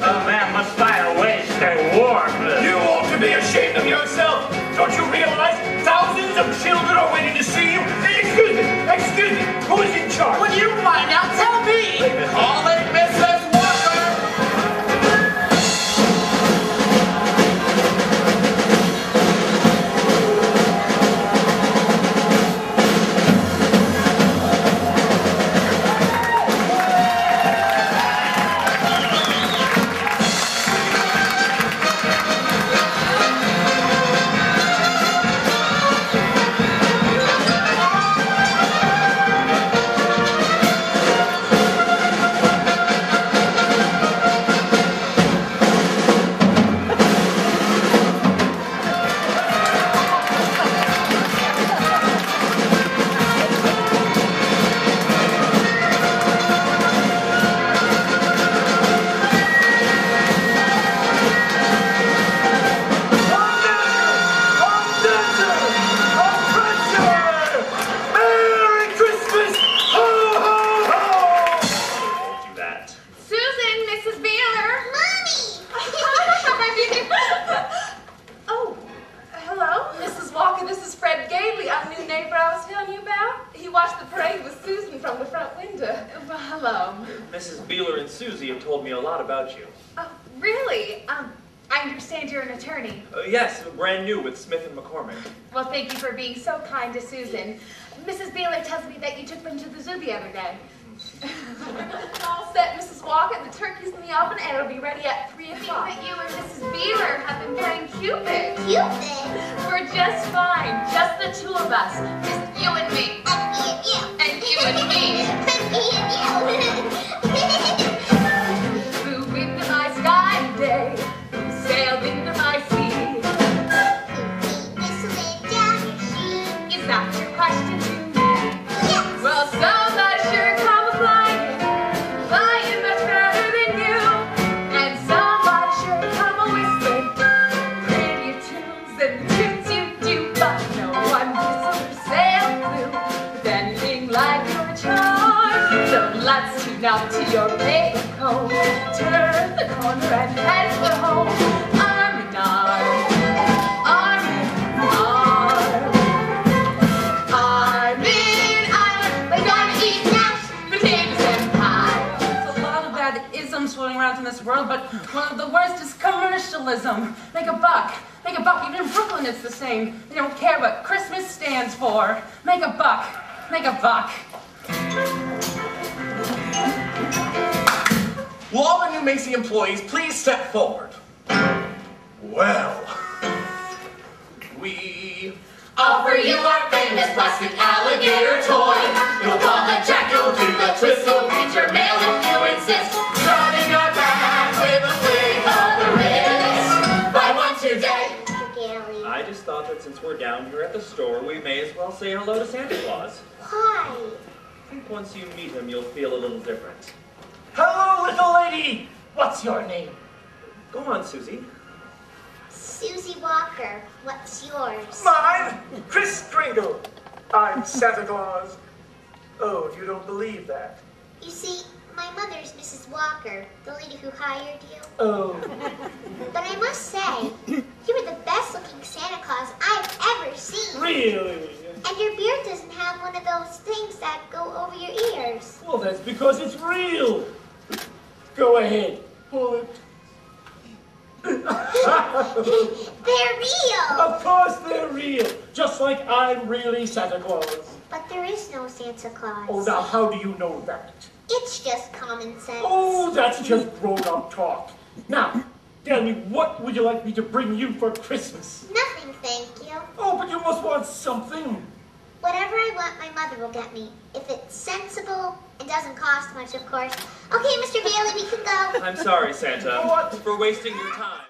A man must find a way to stay warm. You ought to be ashamed of yourself. Don't you realize thousands of children are waiting to see you? Excuse me, who is in charge? When you find out, tell me! Call it Mrs. Walker! Mrs. Beeler and Susie have told me a lot about you. Oh, really? I understand you're an attorney. Yes, brand new with Smith and McCormick. Well, thank you for being so kind to Susan. Mrs. Beeler tells me that you took them to the zoo the other day. All set, Mrs. Walker. The turkey's in the oven and it'll be ready at 3 o'clock. I think that you and Mrs. Beeler have been playing Cupid. Cupid? We're just fine. Just the two of us. Just you and me. And you and me. And you and me. Me and you. Flew into my sky today. Sailed into my sea. Is that your question to me? Yes. Well, some I sure come flying. Flying much better than you. And some I sure come whistling. Prettier tunes than the tunes you do. But no one whistled or sailed through with anything like your charm. So let's tune up to your paper comb. Turn the corner and head for home. Arm in arm. Arm in arm. Arm in arm. We're gonna eat mashed potatoes and pie. There's a lot of bad isms floating around in this world, but one of the worst is commercialism. Make a buck. Make a buck. Even in Brooklyn it's the same. They don't care what Christmas stands for. Make a buck. Make a buck. Will all the new Macy employees please step forward? Well, we Offer you our famous plastic alligator toy. You'll call the jack, you'll do the twist, you'll read your mail if you insist. Running our back with a flick of the wrist. Buy one today. I just thought that since we're down here at the store, we may as well say hello to Santa Claus. Why? I think once you meet him, you'll feel a little different. Hello, little lady. What's your name? Go on, Susie. Susie Walker. What's yours? Mine, Chris Kringle. I'm Santa Claus. Oh, you don't believe that? You see, my mother's Mrs. Walker, the lady who hired you. Oh. But I must say, you were the best looking Santa Claus I've ever seen. Really? And your beard doesn't have one of those things that go over your ears. Well, that's because it's real. Go ahead, pull it. They're real! Of course they're real, just like I'm really Santa Claus. But there is no Santa Claus. Oh, now how do you know that? It's just common sense. Oh, that's just grown-up talk. Now, tell me, what would you like me to bring you for Christmas? Nothing, thank you. Oh, but you must want something. Whatever I want, my mother will get me. If it's sensible and doesn't cost much, of course. Okay, Mr. Bailey, we can go. I'm sorry, Santa, What? for wasting your time.